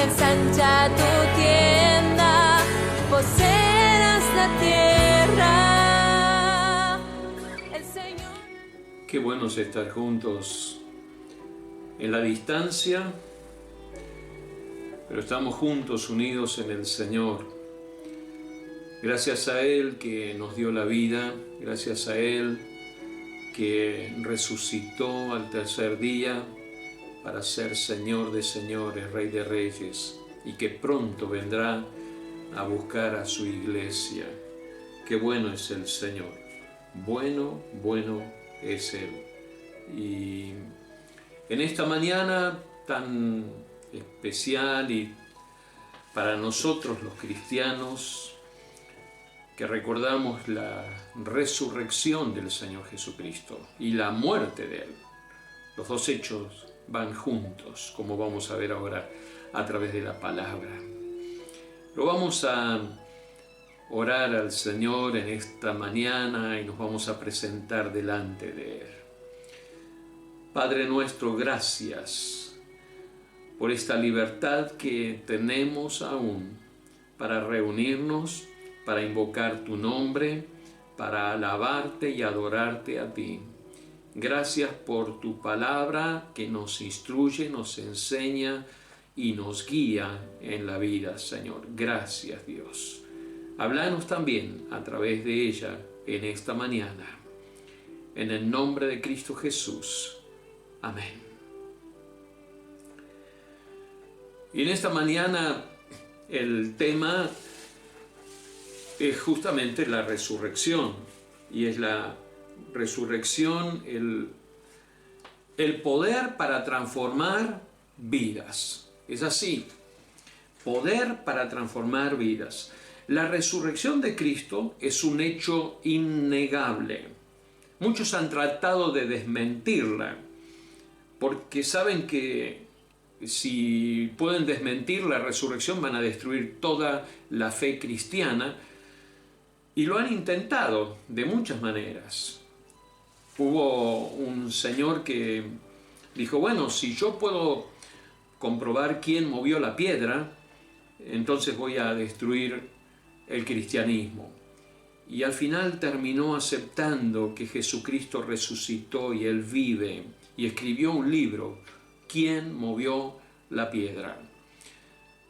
ensancha tu tienda, poseerás la tierra. El Señor. Qué bueno es estar juntos en la distancia, pero estamos juntos, unidos en el Señor. Gracias a Él que nos dio la vida, gracias a Él que resucitó al tercer día para ser Señor de señores, Rey de reyes, y que pronto vendrá a buscar a su iglesia. Qué bueno es el Señor, bueno, bueno es Él. Y en esta mañana tan especial y para nosotros los cristianos, que recordamos la resurrección del Señor Jesucristo y la muerte de Él. Los dos hechos van juntos, como vamos a ver ahora a través de la palabra. Lo vamos a orar al Señor en esta mañana y nos vamos a presentar delante de Él. Padre nuestro, gracias por esta libertad que tenemos aún para reunirnos, para invocar tu nombre, para alabarte y adorarte a ti. Gracias por tu palabra que nos instruye, nos enseña y nos guía en la vida, Señor. Gracias, Dios. Háblanos también a través de ella en esta mañana. En el nombre de Cristo Jesús. Amén. Y en esta mañana el tema es justamente la resurrección, y es la resurrección, el poder para transformar vidas. Es así, poder para transformar vidas. La resurrección de Cristo es un hecho innegable. Muchos han tratado de desmentirla, porque saben que si pueden desmentir la resurrección van a destruir toda la fe cristiana. Y lo han intentado de muchas maneras. Hubo un señor que dijo, bueno, si yo puedo comprobar quién movió la piedra, entonces voy a destruir el cristianismo. Y al final terminó aceptando que Jesucristo resucitó y Él vive, y escribió un libro, ¿Quién movió la piedra?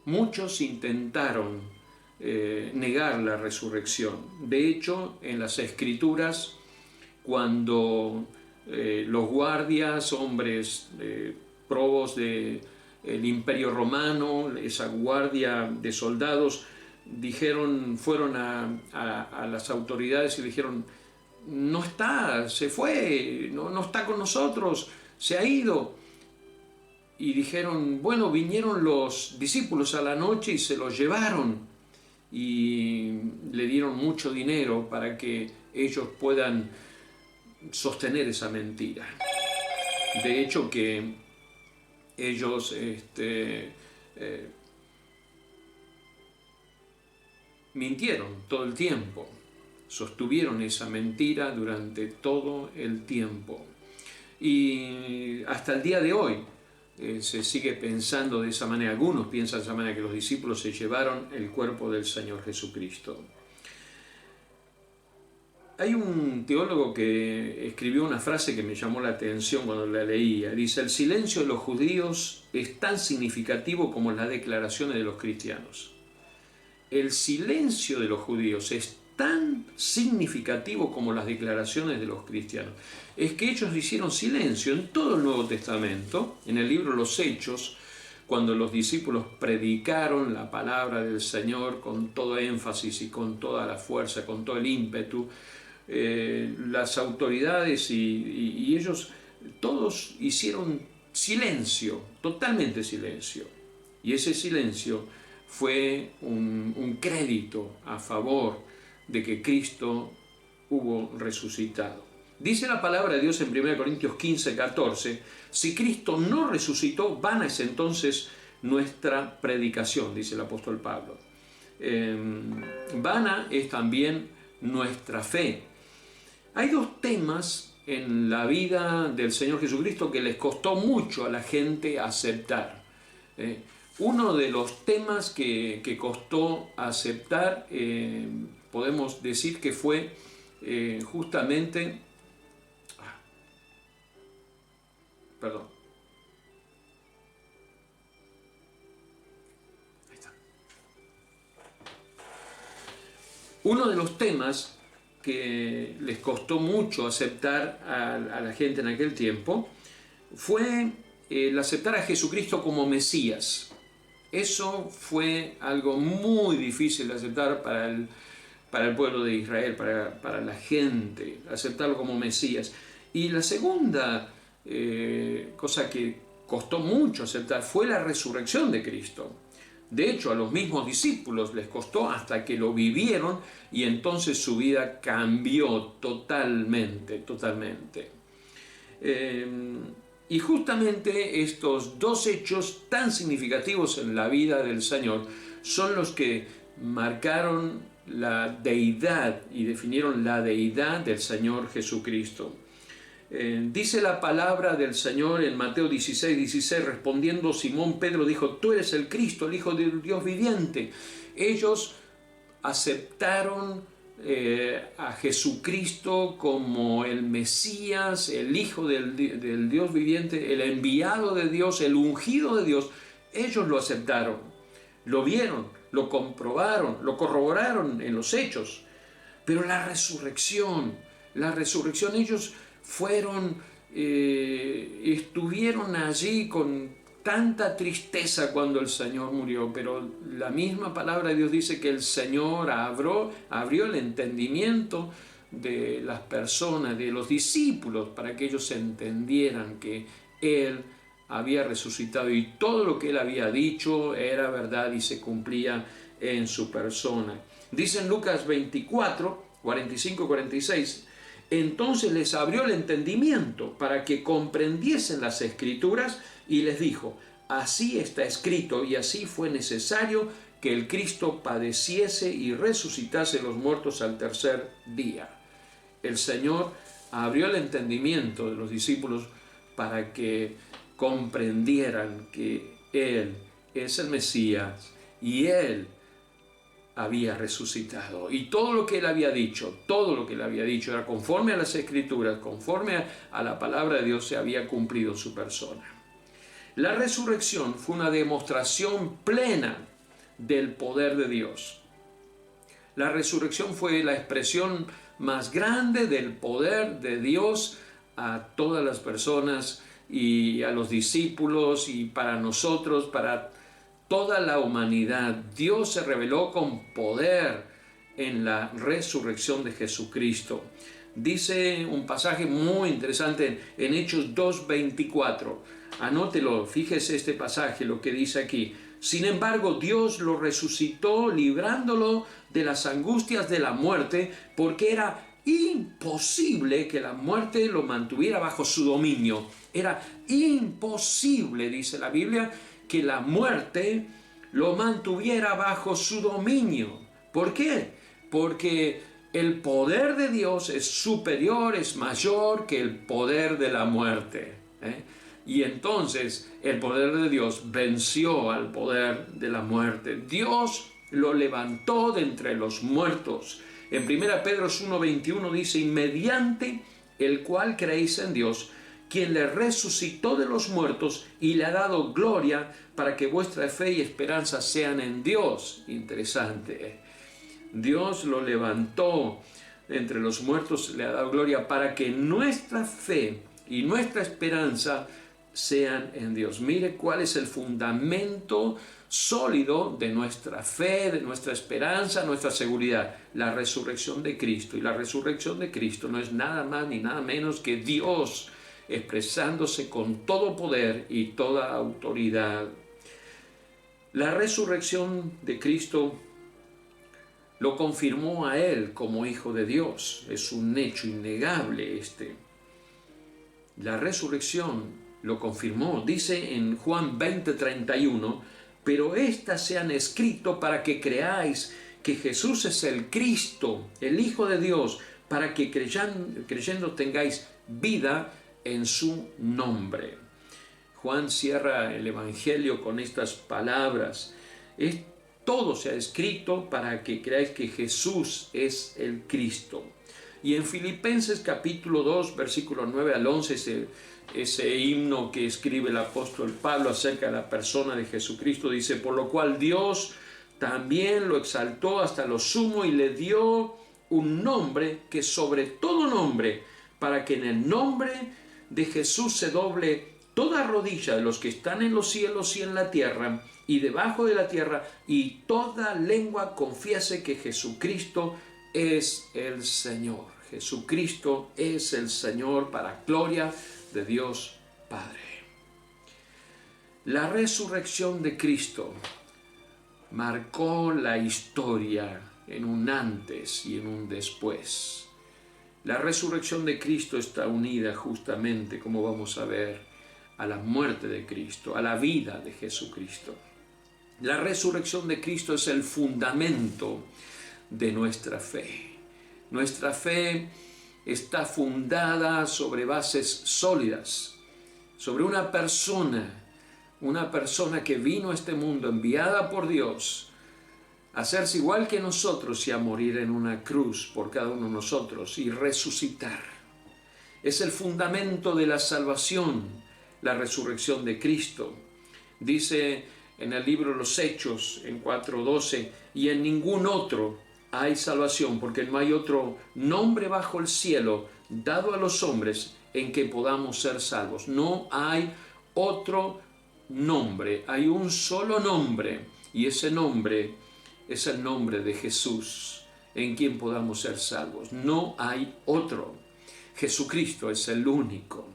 Muchos intentaron negar la resurrección. De hecho, en las Escrituras, cuando los guardias, hombres probos del Imperio Romano, esa guardia de soldados, fueron a las autoridades y le dijeron, no está, se fue, no está con nosotros, se ha ido. Y dijeron, bueno, vinieron los discípulos a la noche y se los llevaron. Y le dieron mucho dinero para que ellos puedan sostener esa mentira. De hecho que ellos mintieron todo el tiempo, sostuvieron esa mentira durante todo el tiempo. Y hasta el día de hoy se sigue pensando de esa manera. Algunos piensan de esa manera, que los discípulos se llevaron el cuerpo del Señor Jesucristo. Hay un teólogo que escribió una frase que me llamó la atención cuando la leía. Dice, el silencio de los judíos es tan significativo como las declaraciones de los cristianos. El silencio de los judíos es tan significativo como las declaraciones de los cristianos. Es que ellos hicieron silencio en todo el Nuevo Testamento, en el libro Los Hechos, cuando los discípulos predicaron la palabra del Señor con todo énfasis y con toda la fuerza, con todo el ímpetu. Las autoridades y ellos todos hicieron silencio, totalmente silencio. Y ese silencio fue un crédito a favor de que Cristo hubo resucitado. Dice la palabra de Dios en 1 Corintios 15, 14, si Cristo no resucitó, vana es entonces nuestra predicación, dice el apóstol Pablo. Vana es también nuestra fe. Hay dos temas en la vida del Señor Jesucristo que les costó mucho a la gente aceptar. Uno de los temas que costó aceptar, podemos decir que fue justamente, perdón, ahí está. Uno de los temas que les costó mucho aceptar a la gente en aquel tiempo fue el aceptar a Jesucristo como Mesías. Eso fue algo muy difícil de aceptar para el pueblo de Israel, para la gente, aceptarlo como Mesías. Y la segunda cosa que costó mucho aceptar fue la resurrección de Cristo. De hecho, a los mismos discípulos les costó hasta que lo vivieron y entonces su vida cambió totalmente. Y justamente estos dos hechos tan significativos en la vida del Señor son los que marcaron la deidad y definieron la deidad del Señor Jesucristo. Dice la palabra del Señor en Mateo 16:16, respondiendo Simón Pedro dijo: tú eres el Cristo, el Hijo del Dios viviente. Ellos aceptaron a Jesucristo como el Mesías, el Hijo del Dios viviente, el enviado de Dios, el ungido de Dios. Ellos lo aceptaron, lo vieron, lo comprobaron, lo corroboraron en los hechos. Pero la resurrección, ellos estuvieron allí con tanta tristeza cuando el Señor murió, pero la misma palabra de Dios dice que el Señor abrió el entendimiento de las personas, de los discípulos, para que ellos entendieran que Él había resucitado y todo lo que Él había dicho era verdad y se cumplía en su persona. Dice en Lucas 24, 45-46, entonces les abrió el entendimiento para que comprendiesen las Escrituras y les dijo: así está escrito y así fue necesario que el Cristo padeciese y resucitase los muertos al tercer día. El Señor abrió el entendimiento de los discípulos para que comprendieran que Él es el Mesías y Él había resucitado. Y todo lo que Él había dicho era conforme a las Escrituras, conforme a la palabra de Dios, se había cumplido en su persona. La resurrección fue una demostración plena del poder de Dios. La resurrección fue la expresión más grande del poder de Dios a todas las personas y a los discípulos y para nosotros, para toda la humanidad. Dios se reveló con poder en la resurrección de Jesucristo. Dice un pasaje muy interesante en Hechos 2:24. Anótelo, fíjese este pasaje, lo que dice aquí. Sin embargo, Dios lo resucitó, librándolo de las angustias de la muerte, porque era imposible que la muerte lo mantuviera bajo su dominio. Era imposible, dice la Biblia, que la muerte lo mantuviera bajo su dominio. ¿Por qué? Porque el poder de Dios es superior, es mayor que el poder de la muerte. Y entonces el poder de Dios venció al poder de la muerte. Dios lo levantó de entre los muertos. En 1 Pedro 1:21 dice: y mediante el cual creéis en Dios, quien le resucitó de los muertos y le ha dado gloria, para que vuestra fe y esperanza sean en Dios. Interesante. Dios lo levantó entre los muertos, le ha dado gloria para que nuestra fe y nuestra esperanza sean en Dios. Mire cuál es el fundamento sólido de nuestra fe, de nuestra esperanza, nuestra seguridad: la resurrección de Cristo. Y la resurrección de Cristo no es nada más ni nada menos que Dios expresándose con todo poder y toda autoridad. La resurrección de Cristo lo confirmó a Él como Hijo de Dios. Es un hecho innegable este. La resurrección lo confirmó. Dice en Juan 20:31: pero estas se han escrito para que creáis que Jesús es el Cristo, el Hijo de Dios, para que creyendo tengáis vida en su nombre. Juan cierra el Evangelio con estas palabras. Todo se ha escrito para que creáis que Jesús es el Cristo. Y en Filipenses capítulo 2, versículos 9 al 11, ese himno que escribe el apóstol Pablo acerca de la persona de Jesucristo, dice: por lo cual Dios también lo exaltó hasta lo sumo y le dio un nombre que sobre todo nombre, para que en el nombre de Jesús se doble toda rodilla de los que están en los cielos y en la tierra y debajo de la tierra, y toda lengua confiese que Jesucristo es el Señor. Jesucristo es el Señor, para gloria de Dios Padre. La resurrección de Cristo marcó la historia en un antes y en un después. La resurrección de Cristo está unida justamente, como vamos a ver, a la muerte de Cristo, a la vida de Jesucristo. La resurrección de Cristo es el fundamento de nuestra fe. Nuestra fe está fundada sobre bases sólidas, sobre una persona que vino a este mundo enviada por Dios a hacerse igual que nosotros y a morir en una cruz por cada uno de nosotros y resucitar. Es el fundamento de la salvación, la resurrección de Cristo. Dice en el libro de los Hechos, en 4:12, y en ningún otro hay salvación, porque no hay otro nombre bajo el cielo dado a los hombres en que podamos ser salvos. No hay otro nombre, hay un solo nombre, y ese nombre es el nombre de Jesús, en quien podamos ser salvos. No hay otro. Jesucristo es el único.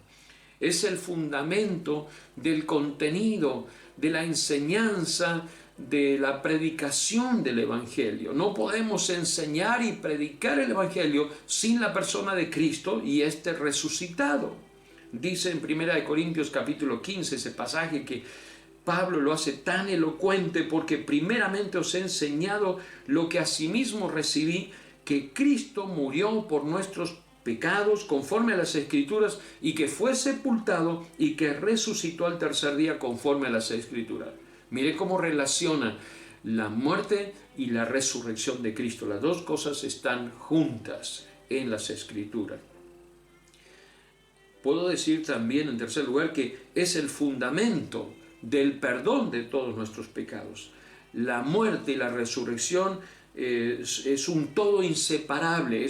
Es el fundamento del contenido, de la enseñanza, de la predicación del Evangelio. No podemos enseñar y predicar el Evangelio sin la persona de Cristo y este resucitado. Dice en 1 Corintios capítulo 15, ese pasaje que Pablo lo hace tan elocuente: porque primeramente os he enseñado lo que asimismo recibí, que Cristo murió por nuestros pecados conforme a las Escrituras, y que fue sepultado y que resucitó al tercer día conforme a las Escrituras. Mire cómo relaciona la muerte y la resurrección de Cristo. Las dos cosas están juntas en las Escrituras. Puedo decir también, en tercer lugar, que es el fundamento del perdón de todos nuestros pecados. La muerte y la resurrección es un todo inseparable,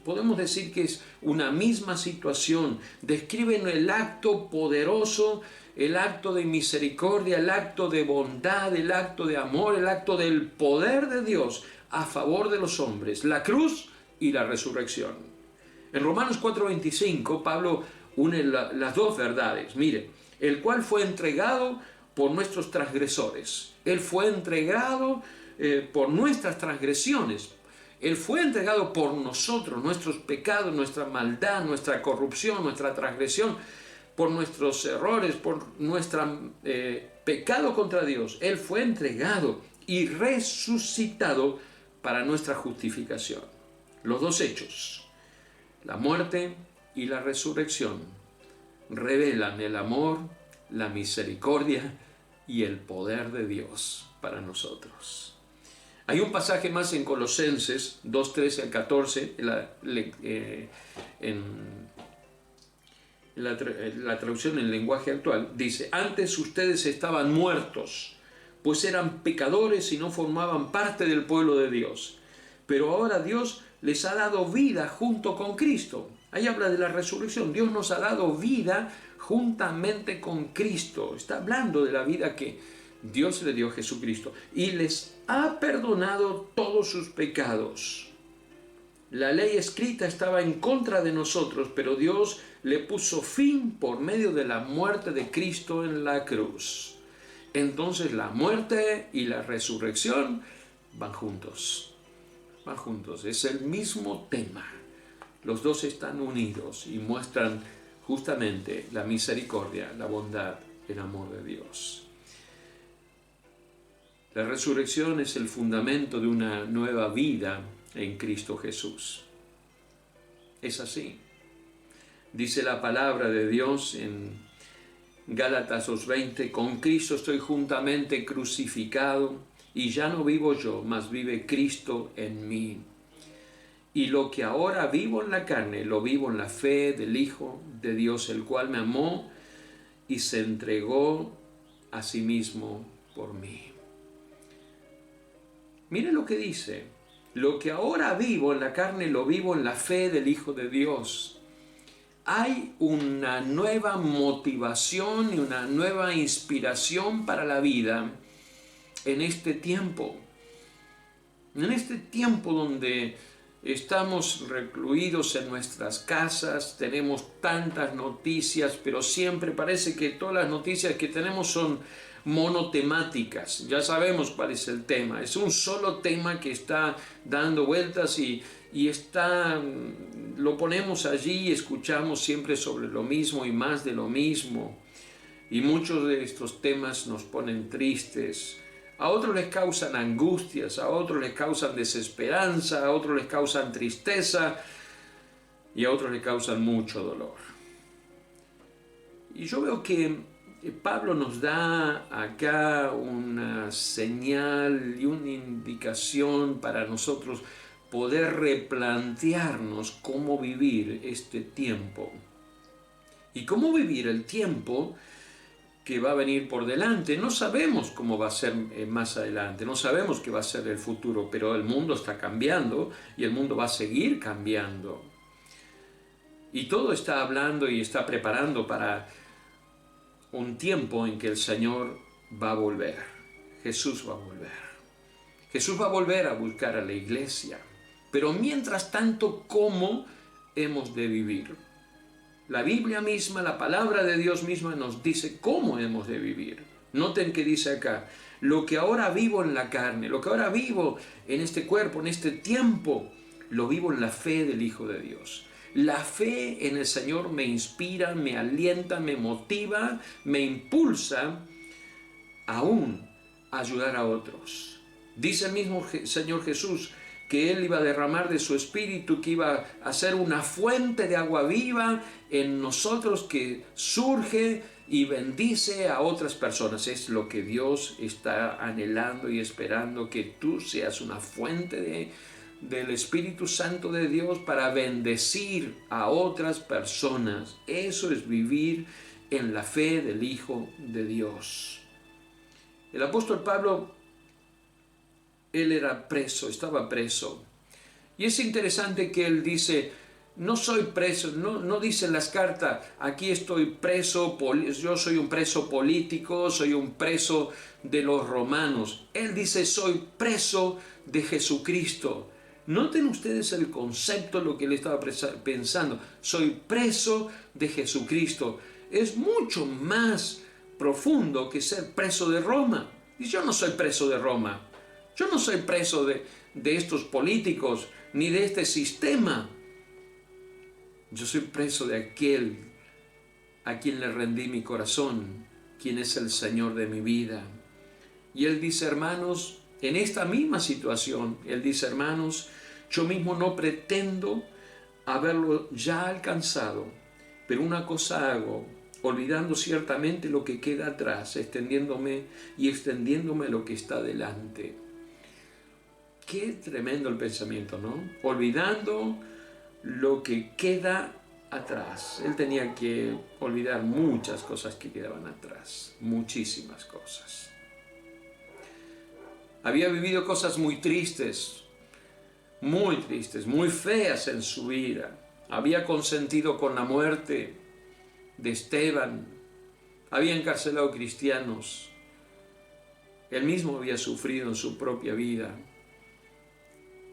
podemos decir que es una misma situación. Describen el acto poderoso, el acto de misericordia, el acto de bondad, el acto de amor, el acto del poder de Dios a favor de los hombres, la cruz y la resurrección. En Romanos 4:25 Pablo une las dos verdades. Mire, el cual fue entregado por nuestros transgresores. Él fue entregado por nuestras transgresiones. Él fue entregado por nosotros, nuestros pecados, nuestra maldad, nuestra corrupción, nuestra transgresión, por nuestros errores, por nuestro pecado contra Dios. Él fue entregado y resucitado para nuestra justificación. Los dos hechos, la muerte y la resurrección, revelan el amor, la misericordia y el poder de Dios para nosotros. Hay un pasaje más en Colosenses 2:13 al 14, en la traducción en lenguaje actual, dice: antes ustedes estaban muertos, pues eran pecadores y no formaban parte del pueblo de Dios, pero ahora Dios les ha dado vida junto con Cristo. Ahí habla de la resurrección. Dios nos ha dado vida juntamente con Cristo. Está hablando de la vida que Dios le dio a Jesucristo. Y les ha perdonado todos sus pecados. La ley escrita estaba en contra de nosotros, pero Dios le puso fin por medio de la muerte de Cristo en la cruz. Entonces la muerte y la resurrección van juntos. Van juntos. Es el mismo tema. Los dos están unidos y muestran justamente la misericordia, la bondad, el amor de Dios. La resurrección es el fundamento de una nueva vida en Cristo Jesús. Es así. Dice la palabra de Dios en Gálatas 2:20, con Cristo estoy juntamente crucificado, y ya no vivo yo, mas vive Cristo en mí. Y lo que ahora vivo en la carne, lo vivo en la fe del Hijo de Dios, el cual me amó y se entregó a sí mismo por mí. Mire lo que dice, lo que ahora vivo en la carne, lo vivo en la fe del Hijo de Dios. Hay una nueva motivación y una nueva inspiración para la vida en este tiempo. En este tiempo donde estamos recluidos en nuestras casas, tenemos tantas noticias, pero siempre parece que todas las noticias que tenemos son monotemáticas. Ya sabemos cuál es el tema. Es un solo tema que está dando vueltas y lo ponemos allí y escuchamos siempre sobre lo mismo y más de lo mismo. Y muchos de estos temas nos ponen tristes. A otros les causan angustias, a otros les causan desesperanza, a otros les causan tristeza y a otros les causan mucho dolor. Y yo veo que Pablo nos da acá una señal y una indicación para nosotros poder replantearnos cómo vivir este tiempo. Y cómo vivir el tiempo que va a venir por delante. No sabemos cómo va a ser más adelante, no sabemos qué va a ser el futuro, pero el mundo está cambiando y el mundo va a seguir cambiando. Y todo está hablando y está preparando para un tiempo en que el Señor va a volver. Jesús va a volver. Jesús va a volver a buscar a la iglesia. Pero mientras tanto, ¿cómo hemos de vivir? La Biblia misma, la palabra de Dios misma nos dice cómo hemos de vivir. Noten que dice acá, lo que ahora vivo en la carne, lo que ahora vivo en este cuerpo, en este tiempo, lo vivo en la fe del Hijo de Dios. La fe en el Señor me inspira, me alienta, me motiva, me impulsa aún a ayudar a otros. Dice el mismo Señor Jesús que Él iba a derramar de su Espíritu, que iba a ser una fuente de agua viva en nosotros que surge y bendice a otras personas. Es lo que Dios está anhelando y esperando, que tú seas una fuente del Espíritu Santo de Dios para bendecir a otras personas. Eso es vivir en la fe del Hijo de Dios. El apóstol Pablo, él era preso, estaba preso. Y es interesante que él dice, no soy preso, no dice en las cartas, aquí estoy preso, yo soy un preso político, soy un preso de los romanos. Él dice, soy preso de Jesucristo. Noten ustedes el concepto, lo que él estaba pensando. Soy preso de Jesucristo. Es mucho más profundo que ser preso de Roma. Y yo no soy preso de Roma. Yo no soy preso de estos políticos ni de este sistema. Yo soy preso de aquel a quien le rendí mi corazón, quien es el Señor de mi vida. Y él dice, hermanos, en esta misma situación, él dice, hermanos, yo mismo no pretendo haberlo ya alcanzado, pero una cosa hago, olvidando ciertamente lo que queda atrás, extendiéndome lo que está delante. Qué tremendo el pensamiento, ¿no? Olvidando lo que queda atrás. Él tenía que olvidar muchas cosas que quedaban atrás, muchísimas cosas. Había vivido cosas muy tristes, muy feas en su vida. Había consentido con la muerte de Esteban, había encarcelado cristianos. Él mismo había sufrido en su propia vida.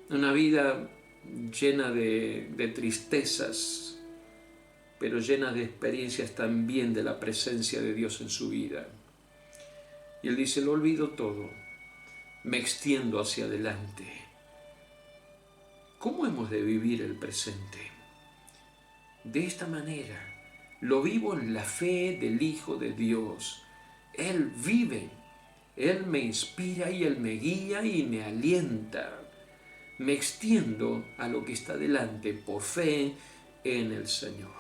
Una vida llena de tristezas, pero llena de experiencias también de la presencia de Dios en su vida. Y él dice, lo olvido todo, me extiendo hacia adelante. ¿Cómo hemos de vivir el presente? De esta manera, lo vivo en la fe del Hijo de Dios. Él vive, Él me inspira y Él me guía y me alienta. Me extiendo a lo que está delante por fe en el Señor.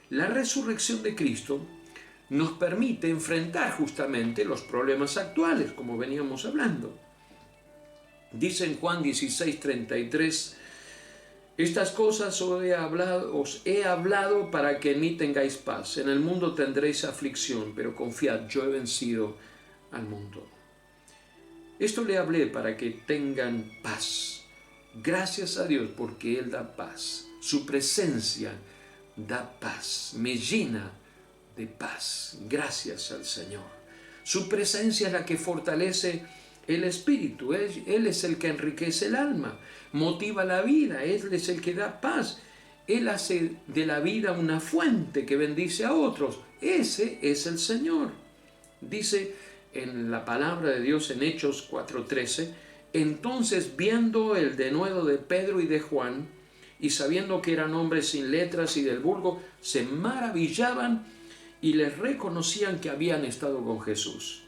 La resurrección de Cristo nos permite enfrentar justamente los problemas actuales, como veníamos hablando. Dice en Juan 16:33, estas cosas os he hablado para que en mí tengáis paz. En el mundo tendréis aflicción, pero confiad, yo he vencido al mundo. Esto le hablé para que tengan paz. Gracias a Dios porque Él da paz. Su presencia da paz, me llena de paz. Gracias al Señor. Su presencia es la que fortalece el espíritu. Él es el que enriquece el alma, motiva la vida. Él es el que da paz. Él hace de la vida una fuente que bendice a otros. Ese es el Señor. Dice en la palabra de Dios en Hechos 4:13, entonces viendo el denuedo de Pedro y de Juan, y sabiendo que eran hombres sin letras y del vulgo, se maravillaban y les reconocían que habían estado con Jesús.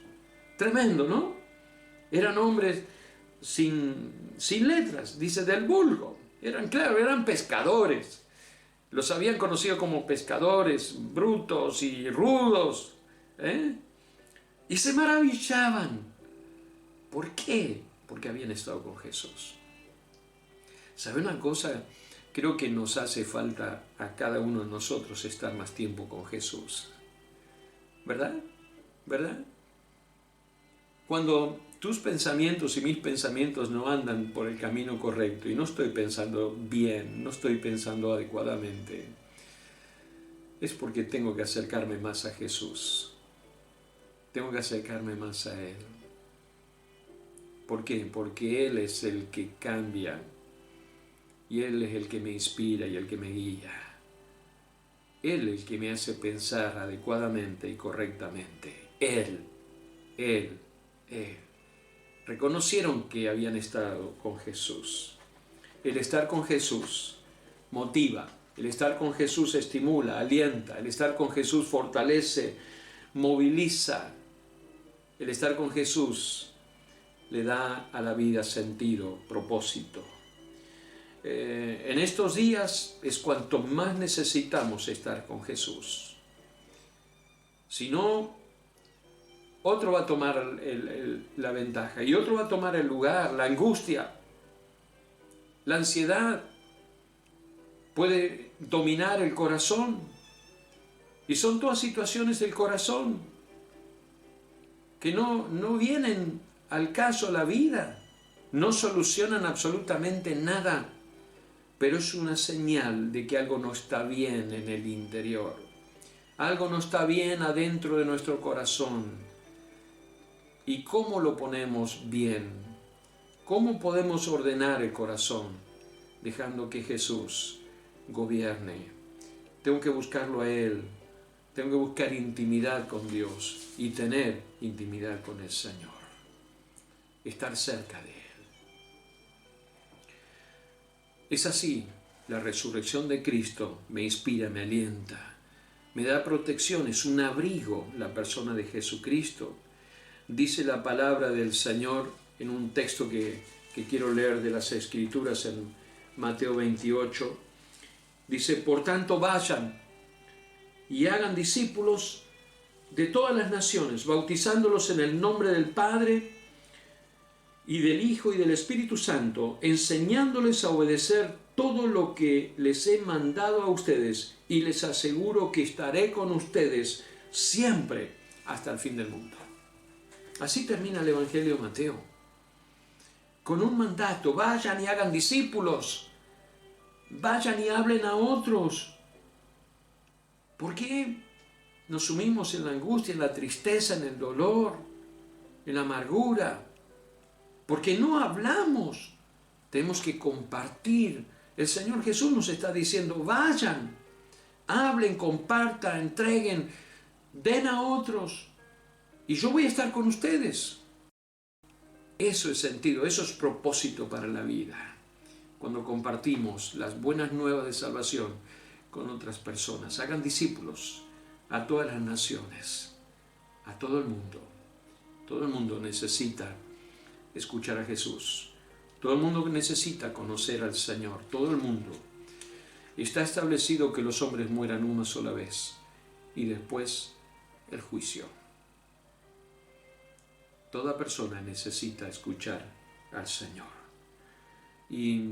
Tremendo, ¿no? Eran hombres sin letras, dice del vulgo. Eran pescadores. Los habían conocido como pescadores brutos y rudos, y se maravillaban. ¿Por qué? Porque habían estado con Jesús. ¿Sabe una cosa? Creo que nos hace falta a cada uno de nosotros estar más tiempo con Jesús. ¿Verdad? ¿Verdad? Cuando tus pensamientos y mis pensamientos no andan por el camino correcto y no estoy pensando bien, no estoy pensando adecuadamente, es porque tengo que acercarme más a Jesús. Tengo que acercarme más a Él. ¿Por qué? Porque Él es el que cambia y Él es el que me inspira y el que me guía. Él es el que me hace pensar adecuadamente y correctamente. Él. Reconocieron que habían estado con Jesús. El estar con Jesús motiva. El estar con Jesús estimula, alienta. El estar con Jesús fortalece, moviliza. El estar con Jesús le da a la vida sentido, propósito. En estos días es cuanto más necesitamos estar con Jesús. Si no, otro va a tomar la ventaja y otro va a tomar el lugar. La angustia, la ansiedad puede dominar el corazón. Y son todas situaciones del corazón que no vienen al caso a la vida, no solucionan absolutamente nada, pero es una señal de que algo no está bien en el interior, algo no está bien adentro de nuestro corazón. ¿Y cómo lo ponemos bien? ¿Cómo podemos ordenar el corazón? Dejando que Jesús gobierne. Tengo que buscarlo a Él, tengo que buscar intimidad con Dios y tener intimidad con el Señor. Estar cerca de Él. Es así, la resurrección de Cristo me inspira, me alienta, me da protección, es un abrigo la persona de Jesucristo. Dice la palabra del Señor en un texto que quiero leer de las Escrituras en Mateo 28. Dice, por tanto vayan y hagan discípulos de todas las naciones, bautizándolos en el nombre del Padre y del Hijo y del Espíritu Santo, enseñándoles a obedecer todo lo que les he mandado a ustedes, y les aseguro que estaré con ustedes siempre hasta el fin del mundo. Así termina el Evangelio de Mateo, con un mandato: vayan y hagan discípulos, vayan y hablen a otros. ¿Por qué nos sumimos en la angustia, en la tristeza, en el dolor, en la amargura? Porque no hablamos. Tenemos que compartir. El Señor Jesús nos está diciendo: vayan, hablen, compartan, entreguen, den a otros, y yo voy a estar con ustedes. Eso es sentido, eso es propósito para la vida. Cuando compartimos las buenas nuevas de salvación con otras personas. Hagan discípulos a todas las naciones, a todo el mundo. Todo el mundo necesita escuchar a Jesús. Todo el mundo necesita conocer al Señor. Todo el mundo. Está establecido que los hombres mueran una sola vez y después el juicio. Toda persona necesita escuchar al Señor. Y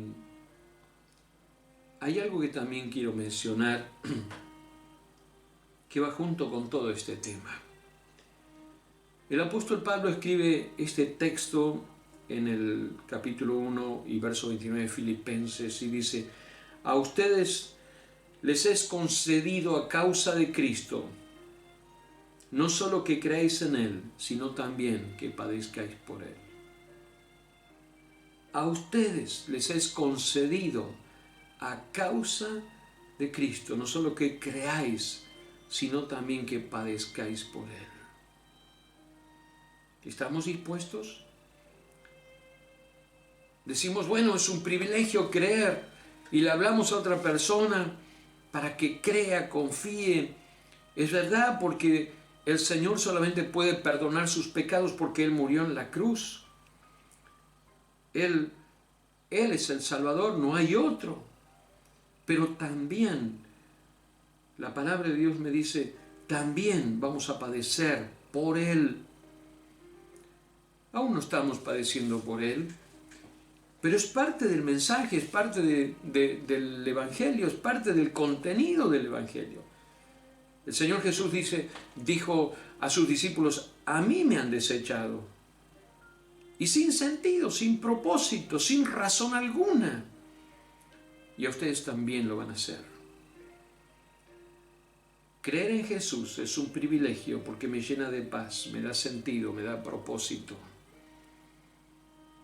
hay algo que también quiero mencionar que va junto con todo este tema. El apóstol Pablo escribe este texto en el capítulo 1 y verso 29 de Filipenses y dice: a ustedes les es concedido a causa de Cristo, no solo que creáis en Él, sino también que padezcáis por Él. A ustedes les es concedido a causa de Cristo, no solo que creáis, sino también que padezcáis por Él. ¿Estamos dispuestos? Decimos, bueno, es un privilegio creer, y le hablamos a otra persona para que crea, confíe. Es verdad, porque el Señor solamente puede perdonar sus pecados porque Él murió en la cruz. Él es el Salvador, no hay otro. Pero también la palabra de Dios me dice, también vamos a padecer por Él. Aún no estamos padeciendo por Él, pero es parte del mensaje, es parte del Evangelio, es parte del contenido del Evangelio. El Señor Jesús dijo a sus discípulos, a mí me han desechado. Y sin sentido, sin propósito, sin razón alguna. Y a ustedes también lo van a hacer. Creer en Jesús es un privilegio porque me llena de paz, me da sentido, me da propósito.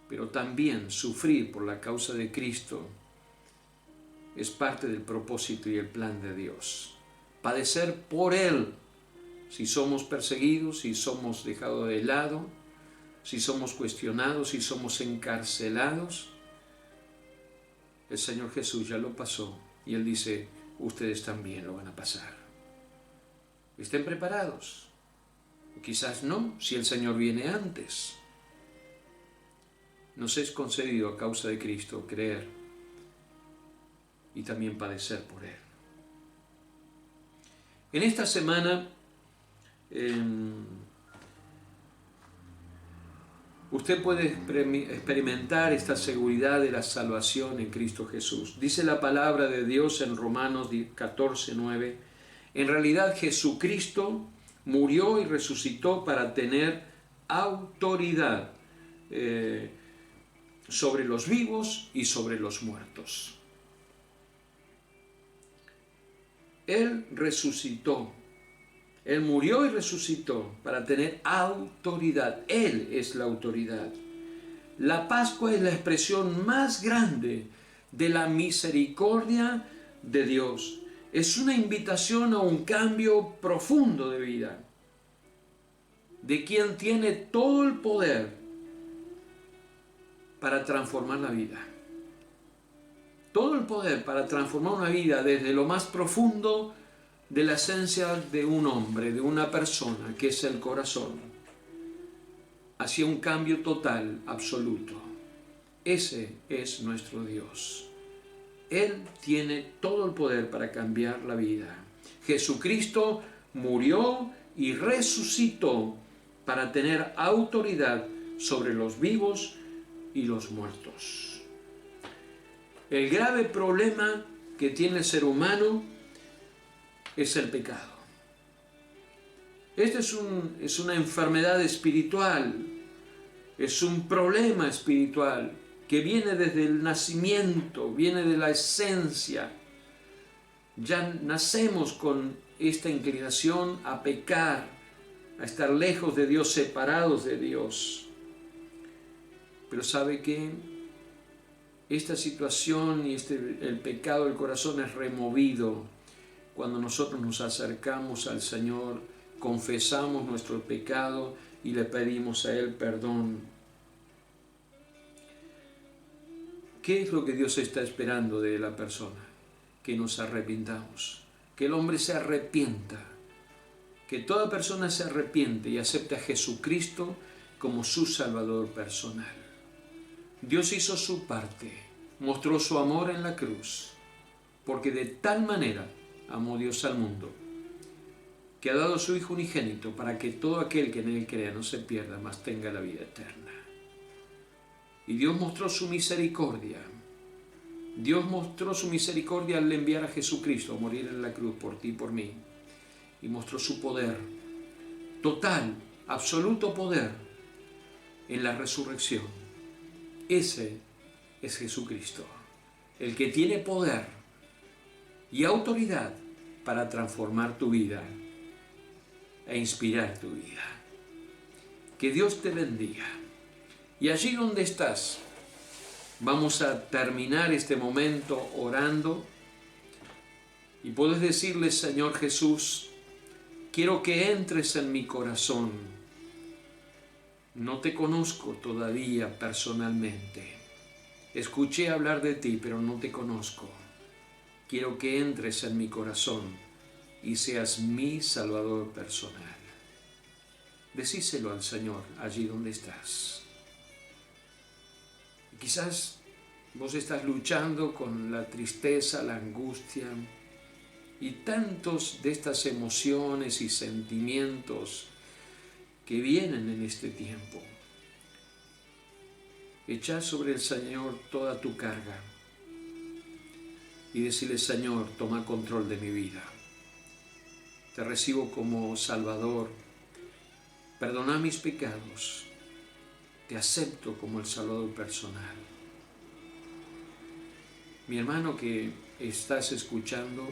Pero también sufrir por la causa de Cristo es parte del propósito y el plan de Dios. Padecer por Él, si somos perseguidos, si somos dejados de lado, si somos cuestionados, si somos encarcelados. El Señor Jesús ya lo pasó y Él dice, ustedes también lo van a pasar. Estén preparados. O quizás no, si el Señor viene antes. Nos es concedido a causa de Cristo creer y también padecer por Él. En esta semana usted puede experimentar esta seguridad de la salvación en Cristo Jesús. Dice la palabra de Dios en Romanos 14:9, en realidad Jesucristo murió y resucitó para tener autoridad sobre los vivos y sobre los muertos. Él resucitó. Él murió y resucitó para tener autoridad. Él es la autoridad. La Pascua es la expresión más grande de la misericordia de Dios. Es una invitación a un cambio profundo de vida, de quien tiene todo el poder para transformar la vida. Todo el poder para transformar una vida desde lo más profundo de la esencia de un hombre, de una persona, que es el corazón, hacia un cambio total, absoluto. Ese es nuestro Dios. Él tiene todo el poder para cambiar la vida. Jesucristo murió y resucitó para tener autoridad sobre los vivos y los muertos. El grave problema que tiene el ser humano es el pecado. Esta es una enfermedad espiritual, es un problema espiritual que viene desde el nacimiento, viene de la esencia. Ya nacemos con esta inclinación a pecar, a estar lejos de Dios, separados de Dios. Pero ¿sabe qué? Esta situación y el pecado del corazón es removido cuando nosotros nos acercamos al Señor, confesamos nuestro pecado y le pedimos a Él perdón. ¿Qué es lo que Dios está esperando de la persona? Que nos arrepintamos, que el hombre se arrepienta, que toda persona se arrepiente y acepte a Jesucristo como su Salvador personal. Dios hizo su parte, mostró su amor en la cruz, porque de tal manera amó Dios al mundo, que ha dado a su Hijo unigénito para que todo aquel que en Él crea no se pierda, mas tenga la vida eterna. Y Dios mostró su misericordia. Dios mostró su misericordia al enviar a Jesucristo a morir en la cruz por ti y por mí. Y mostró su poder, total, absoluto poder, en la resurrección. Ese es Jesucristo, el que tiene poder y autoridad para transformar tu vida e inspirar tu vida. Que Dios te bendiga. Y allí donde estás, vamos a terminar este momento orando y puedes decirle: Señor Jesús, quiero que entres en mi corazón. No te conozco todavía personalmente. Escuché hablar de ti, pero no te conozco. Quiero que entres en mi corazón y seas mi Salvador personal. Decíselo al Señor allí donde estás. Quizás vos estás luchando con la tristeza, la angustia y tantos de estas emociones y sentimientos que vienen en este tiempo. Echa sobre el Señor toda tu carga y decirle: Señor, toma control de mi vida. Te recibo como Salvador. Perdona mis pecados. Te acepto como el Salvador personal. Mi hermano que estás escuchando,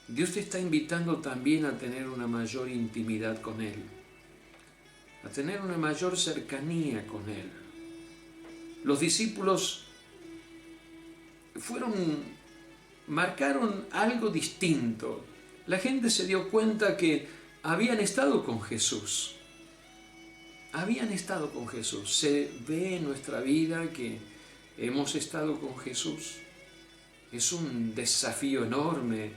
Dios te está invitando también a tener una mayor intimidad con Él, a tener una mayor cercanía con Él. Los discípulos marcaron algo distinto. La gente se dio cuenta que habían estado con Jesús. Habían estado con Jesús. Se ve en nuestra vida que hemos estado con Jesús. Es un desafío enorme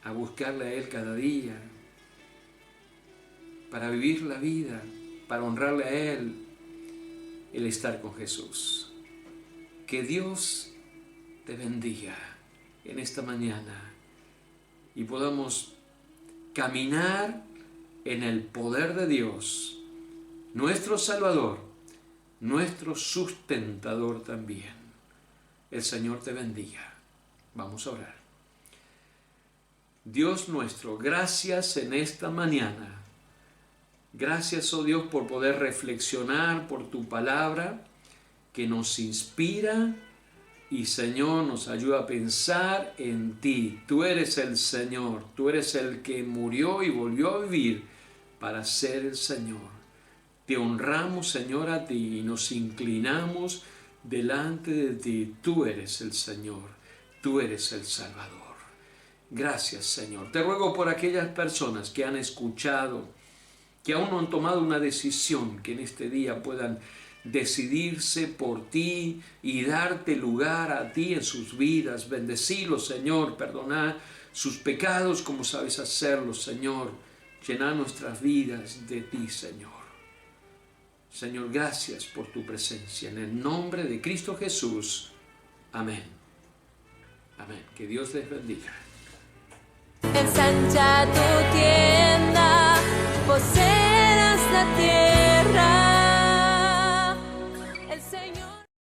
a buscarle a Él cada día, para vivir la vida, para honrarle a Él, el estar con Jesús. Que Dios te bendiga en esta mañana y podamos caminar en el poder de Dios, nuestro Salvador, nuestro sustentador también. El Señor te bendiga. Vamos a orar. Dios nuestro, gracias en esta mañana. Gracias, oh Dios, por poder reflexionar por tu palabra que nos inspira y, Señor, nos ayuda a pensar en ti. Tú eres el Señor, tú eres el que murió y volvió a vivir para ser el Señor. Te honramos, Señor, a ti y nos inclinamos delante de ti. Tú eres el Señor, tú eres el Salvador. Gracias, Señor. Te ruego por aquellas personas que han escuchado, que aún no han tomado una decisión, que en este día puedan decidirse por ti y darte lugar a ti en sus vidas. Bendecirlos, Señor, perdonar sus pecados como sabes hacerlo, Señor. Llenar nuestras vidas de ti, Señor. Señor, gracias por tu presencia. En el nombre de Cristo Jesús. Amén. Amén. Que Dios les bendiga. Ensancha tu tienda, poseerás la tierra.